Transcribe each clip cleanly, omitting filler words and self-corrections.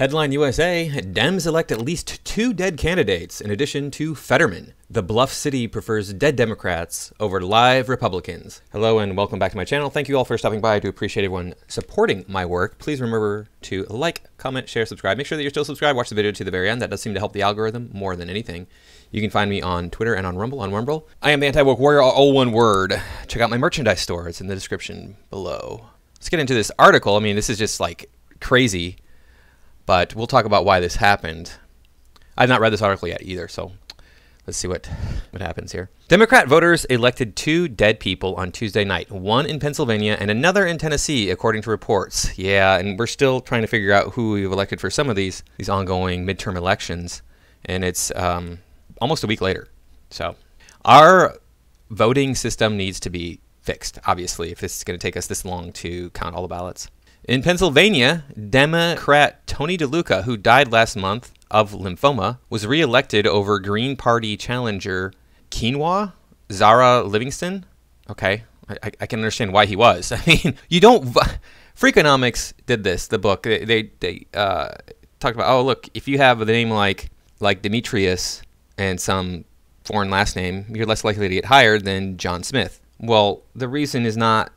Headline USA, Dems elect at least 2 dead candidates in addition to Fetterman. The Bluff City prefers dead Democrats over live Republicans. Hello and welcome back to my channel. Thank you all for stopping by. I do appreciate everyone supporting my work. Please remember to like, comment, share, subscribe. Make sure that you're still subscribed. Watch the video to the very end. That does seem to help the algorithm more than anything. You can find me on Twitter and on Rumble. I am the Anti-Woke Warrior, all one word. Check out my merchandise store. It's in the description below. Let's get into this article. I mean, this is just like crazy. But we'll talk about why this happened. I've not read this article yet either, so let's see what happens here. Democrat voters elected 2 dead people on Tuesday night, one in Pennsylvania and another in Tennessee, according to reports. Yeah, and we're still trying to figure out who we've elected for some of these ongoing midterm elections, and it's almost a week later. So our voting system needs to be fixed, obviously, if this is going to take us this long to count all the ballots. In Pennsylvania, Democrat Tony DeLuca, who died last month of lymphoma, was re-elected over Green Party challenger Quinoa Zara Livingston. Okay, I can understand why he was. I mean, you don't... Freakonomics did this, the book. They talked about, oh, look, if you have the name like Demetrius and some foreign last name, you're less likely to get hired than John Smith. Well, the reason is not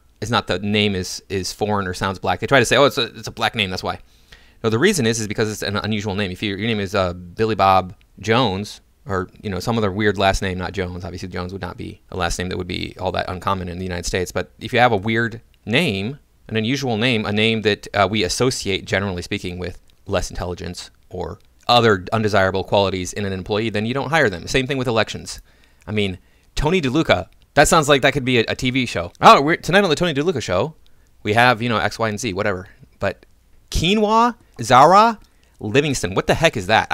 the name is foreign or sounds black. They try to say, oh, it's a black name, that's why. No, the reason is because it's an unusual name. If your name is Billy Bob Jones, or some other weird last name, not Jones. Obviously, Jones would not be a last name that would be all that uncommon in the United States. But if you have a weird name, an unusual name, a name that we associate, generally speaking, with less intelligence or other undesirable qualities in an employee, then you don't hire them. Same thing with elections. I mean, Tony DeLuca. That sounds like that could be a TV show. Oh, tonight on the Tony DeLuca show, we have, X, Y, and Z, whatever. But Quinoa Zara Livingston, what the heck is that?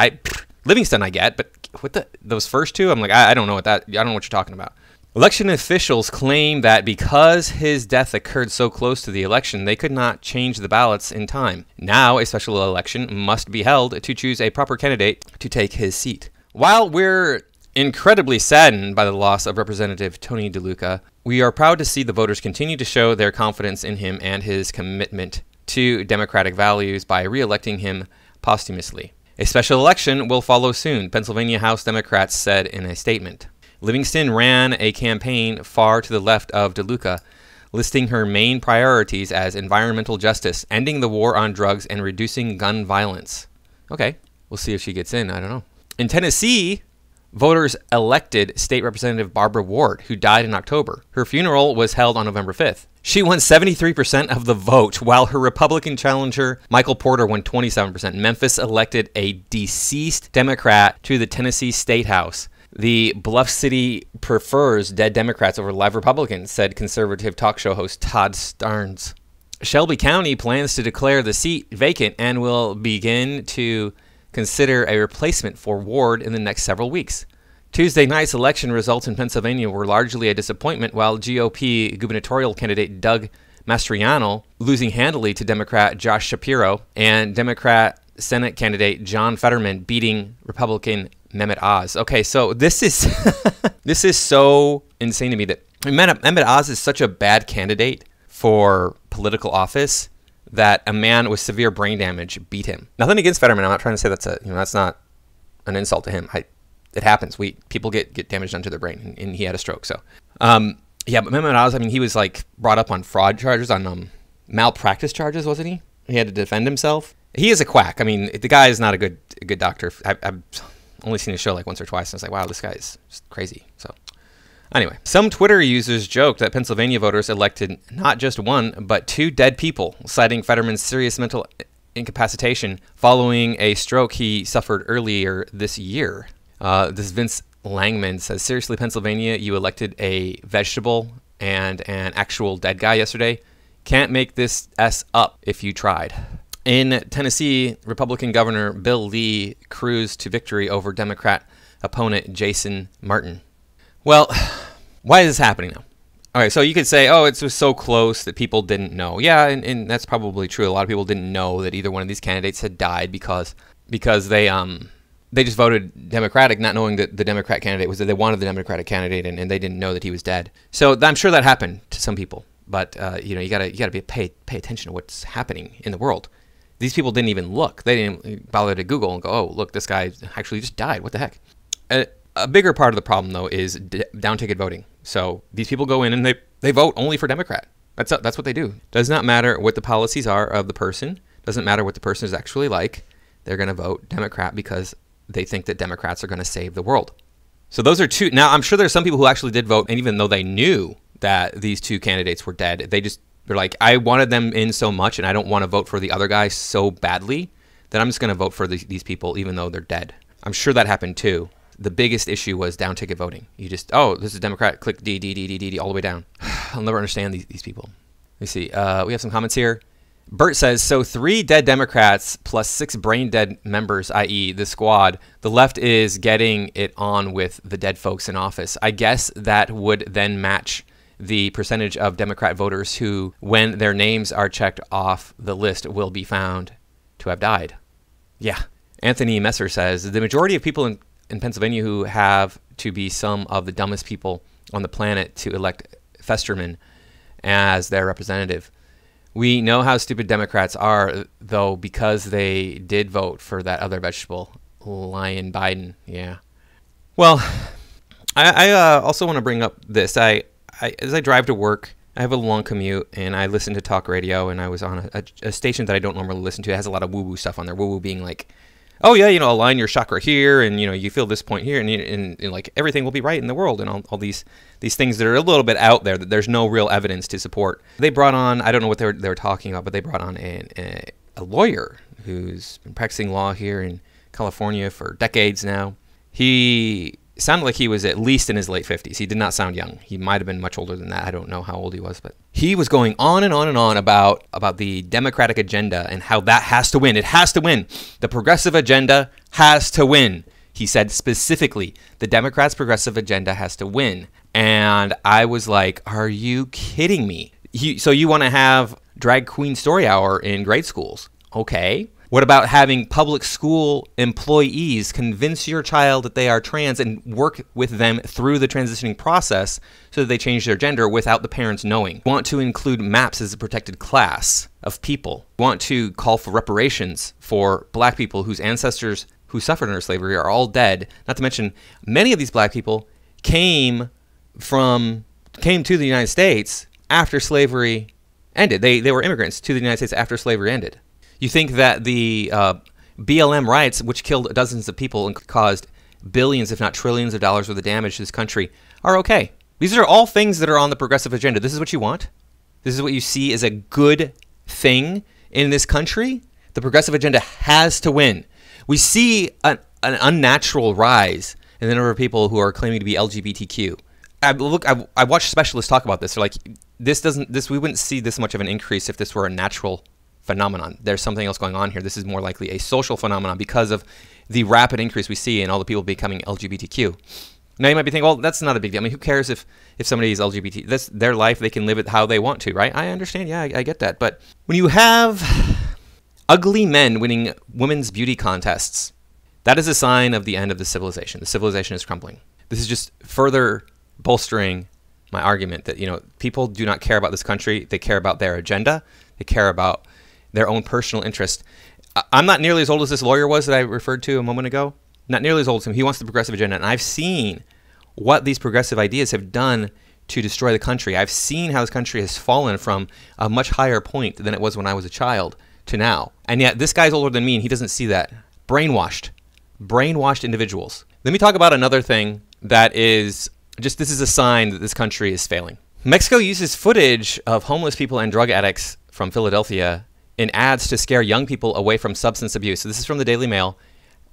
Livingston I get, but those first two, I'm like, I don't know what you're talking about. Election officials claim that because his death occurred so close to the election, they could not change the ballots in time. Now, a special election must be held to choose a proper candidate to take his seat. While we're incredibly saddened by the loss of Representative Tony DeLuca, we are proud to see the voters continue to show their confidence in him and his commitment to democratic values by re-electing him posthumously. A special election will follow soon, Pennsylvania House Democrats said in a statement. Livingston ran a campaign far to the left of DeLuca, listing her main priorities as environmental justice, ending the war on drugs, and reducing gun violence. Okay, we'll see if she gets in. I don't know. In Tennessee, voters elected State Representative Barbara Ward, who died in October. Her funeral was held on November 5th. She won 73% of the vote, while her Republican challenger, Michael Porter, won 27%. Memphis elected a deceased Democrat to the Tennessee State House. The Bluff City prefers dead Democrats over live Republicans, said conservative talk show host Todd Starnes. Shelby County plans to declare the seat vacant and will begin to consider a replacement for Ward in the next several weeks. Tuesday night's election results in Pennsylvania were largely a disappointment, while GOP gubernatorial candidate Doug Mastriano losing handily to Democrat Josh Shapiro and Democrat Senate candidate John Fetterman beating Republican Mehmet Oz. Okay, so this is this is so insane to me that Mehmet Oz is such a bad candidate for political office that a man with severe brain damage beat him. Nothing against Fetterman. I'm not trying to say that's not an insult to him. It happens. People get damage done to their brain, and he had a stroke. So, yeah. But Mehmet Oz, I mean, he was like brought up on fraud charges, on malpractice charges, wasn't he? He had to defend himself. He is a quack. I mean, the guy is not a good doctor. I've only seen his show like once or twice, and I was like, wow, this guy is just crazy. So, anyway, some Twitter users joked that Pennsylvania voters elected not just 1, but 2 dead people, citing Fetterman's serious mental incapacitation following a stroke he suffered earlier this year. This Vince Langman says, seriously, Pennsylvania, you elected a vegetable and an actual dead guy yesterday. Can't make this S up if you tried. In Tennessee, Republican Governor Bill Lee cruised to victory over Democrat opponent Jason Martin. Well, why is this happening now? Okay, so you could say, oh, it was so close that people didn't know. Yeah, and that's probably true. A lot of people didn't know that either one of these candidates had died because they just voted Democratic, not knowing that the Democrat candidate was that they wanted the Democratic candidate, and they didn't know that he was dead. So I'm sure that happened to some people, but you gotta pay attention to what's happening in the world. These people didn't even look. They didn't bother to Google and go, oh, look, this guy actually just died. What the heck? A bigger part of the problem, though, is down ticket voting. So these people go in and they vote only for Democrat. That's what they do. Does not matter what the policies are of the person. Doesn't matter what the person is actually like. They're going to vote Democrat because they think that Democrats are going to save the world. So those are two. Now, I'm sure there's some people who actually did vote, and even though they knew that these two candidates were dead, they're like, I wanted them in so much, and I don't want to vote for the other guy so badly that I'm just going to vote for these people even though they're dead. I'm sure that happened too. The biggest issue was down ticket voting. You just, oh, this is Democrat, click D, all the way down. I'll never understand these people. Let me see. We have some comments here. Bert says, so 3 dead Democrats plus 6 brain dead members, i.e. the squad. The left is getting it on with the dead folks in office. I guess that would then match the percentage of Democrat voters who, when their names are checked off the list, will be found to have died. Yeah. Anthony Messer says, the majority of people in Pennsylvania who have to be some of the dumbest people on the planet to elect Festerman as their representative. We know how stupid Democrats are, though, because they did vote for that other vegetable, Lion Biden. Yeah. Well, I also want to bring up this. As I drive to work, I have a long commute, and I listen to talk radio, and I was on a station that I don't normally listen to. It has a lot of woo-woo stuff on there. Woo-woo being like, oh yeah, align your chakra here, and you feel this point here, and like everything will be right in the world, and all these things that are a little bit out there that there's no real evidence to support. They brought on, I don't know what they were talking about, but they brought on a lawyer who's been practicing law here in California for decades now. He sounded like he was at least in his late 50s. He did not sound young. He might have been much older than that. I don't know how old he was, but he was going on and on and on about the Democratic agenda and how that has to win. It has to win. The progressive agenda has to win. He said specifically, the Democrats' progressive agenda has to win. And I was like, are you kidding me? So you want to have drag queen story hour in grade schools? Okay. What about having public school employees convince your child that they are trans and work with them through the transitioning process so that they change their gender without the parents knowing? Want to include MAPS as a protected class of people. Want to call for reparations for black people whose ancestors who suffered under slavery are all dead. Not to mention, many of these black people came to the United States after slavery ended. They were immigrants to the United States after slavery ended. You think that the BLM riots, which killed dozens of people and caused billions, if not trillions of dollars worth of damage to this country, are okay. These are all things that are on the progressive agenda. This is what you want? This is what you see as a good thing in this country? The progressive agenda has to win. We see an unnatural rise in the number of people who are claiming to be LGBTQ. I watched specialists talk about this. They're like, we wouldn't see this much of an increase if this were a natural phenomenon. There's something else going on here. This is more likely a social phenomenon because of the rapid increase we see in all the people becoming LGBTQ. Now you might be thinking, well, that's not a big deal. I mean, who cares if somebody is LGBT? That's their life. They can live it how they want to, right? I understand. Yeah, I get that. But when you have ugly men winning women's beauty contests, that is a sign of the end of the civilization. The civilization is crumbling. This is just further bolstering my argument that, people do not care about this country. They care about their agenda. They care about their own personal interest. I'm not nearly as old as this lawyer was that I referred to a moment ago. Not nearly as old as him. He wants the progressive agenda. And I've seen what these progressive ideas have done to destroy the country. I've seen how this country has fallen from a much higher point than it was when I was a child to now. And yet this guy's older than me and he doesn't see that. Brainwashed individuals. Let me talk about another thing that is this is a sign that this country is failing. Mexico uses footage of homeless people and drug addicts from Philadelphia in ads to scare young people away from substance abuse. So this is from the Daily Mail.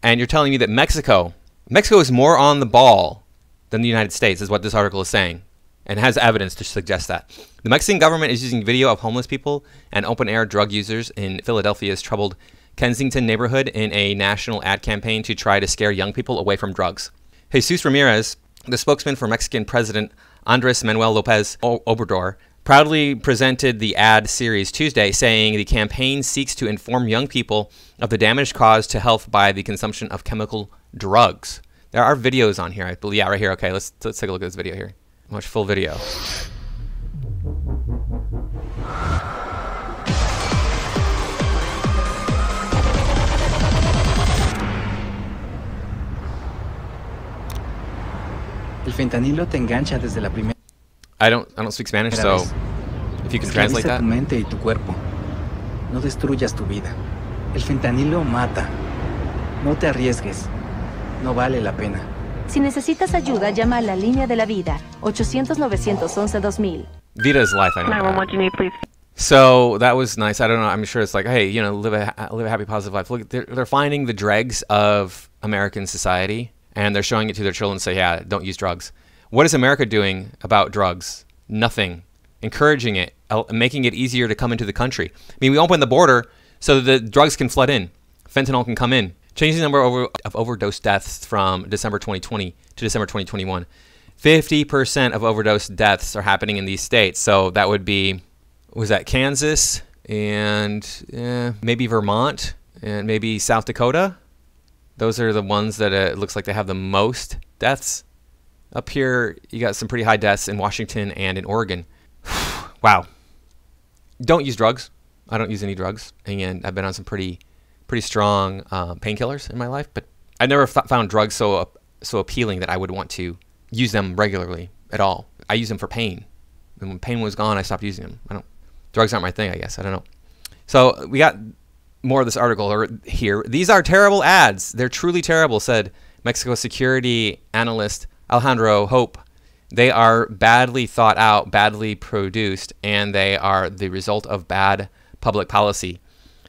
And you're telling me that Mexico is more on the ball than the United States, is what this article is saying, and has evidence to suggest that. The Mexican government is using video of homeless people and open-air drug users in Philadelphia's troubled Kensington neighborhood in a national ad campaign to try to scare young people away from drugs. Jesus Ramirez, the spokesman for Mexican President Andres Manuel Lopez Obrador, proudly presented the ad series Tuesday, saying the campaign seeks to inform young people of the damage caused to health by the consumption of chemical drugs. There are videos on here, I believe. Yeah, right here. Okay, let's take a look at this video here. Watch full video. fentanilo te engancha desde la primera I don't speak Spanish, so vez. if you can translate Esclaviza that. tu mente y tu cuerpo. No destruyas tu vida. El fentanilo mata. No te arriesgues. No vale la pena. Si necesitas ayuda, llama a la línea de la vida, 800-911-2000. Vita's life, I know. 911, That. what do you need, please? So that was nice. I don't know. I'm sure it's like, hey, you know, live a happy, positive life. Look, they're finding the dregs of American society, and they're showing it to their children and say, yeah, don't use drugs. What is America doing about drugs? Nothing. Encouraging it, making it easier to come into the country. I mean, we open the border so that the drugs can flood in. Fentanyl can come in. Changing the number of overdose deaths from December 2020 to December 2021. 50% of overdose deaths are happening in these states. So that would be, was that Kansas and maybe Vermont and maybe South Dakota? Those are the ones that it looks like they have the most deaths. Up here, you got some pretty high deaths in Washington and in Oregon. Wow. Don't use drugs. I don't use any drugs. And I've been on some pretty strong painkillers in my life, but I never found drugs so appealing that I would want to use them regularly at all. I use them for pain. And when pain was gone, I stopped using them. Drugs aren't my thing, I guess. I don't know. So we got more of this article here. These are terrible ads. They're truly terrible, said Mexico security analyst Alejandro Hope. They are badly thought out, badly produced, and they are the result of bad public policy.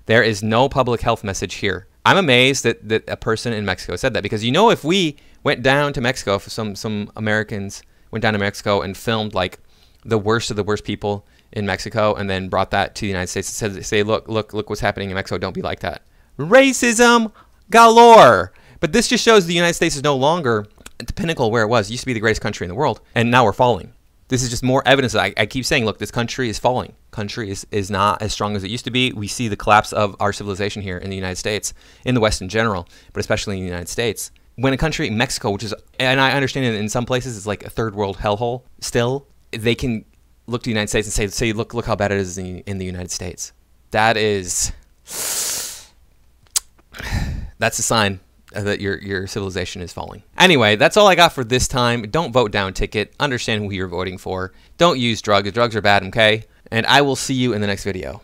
There is no public health message here. I'm amazed that a person in Mexico said that, because, you know, if we went down to Mexico, if some Americans went down to Mexico and filmed like the worst of the worst people in Mexico and then brought that to the United States and say, look what's happening in Mexico, don't be like that. Racism galore. But this just shows the United States is no longer at the pinnacle where it was. It used to be the greatest country in the world, and now we're falling. This is just more evidence that I keep saying, look, this country is falling. Country is not as strong as it used to be. We see the collapse of our civilization here in the United States, in the West in general, but especially in the United States. When a country, Mexico, which is, and I understand it in some places it's like a third world hellhole, still, they can look to the United States and say look how bad it is in the United States. That is, that's a sign that your civilization is falling. Anyway, that's all I got for this time. Don't vote down ticket. Understand who you're voting for. Don't use drugs. Drugs are bad, okay? And I will see you in the next video.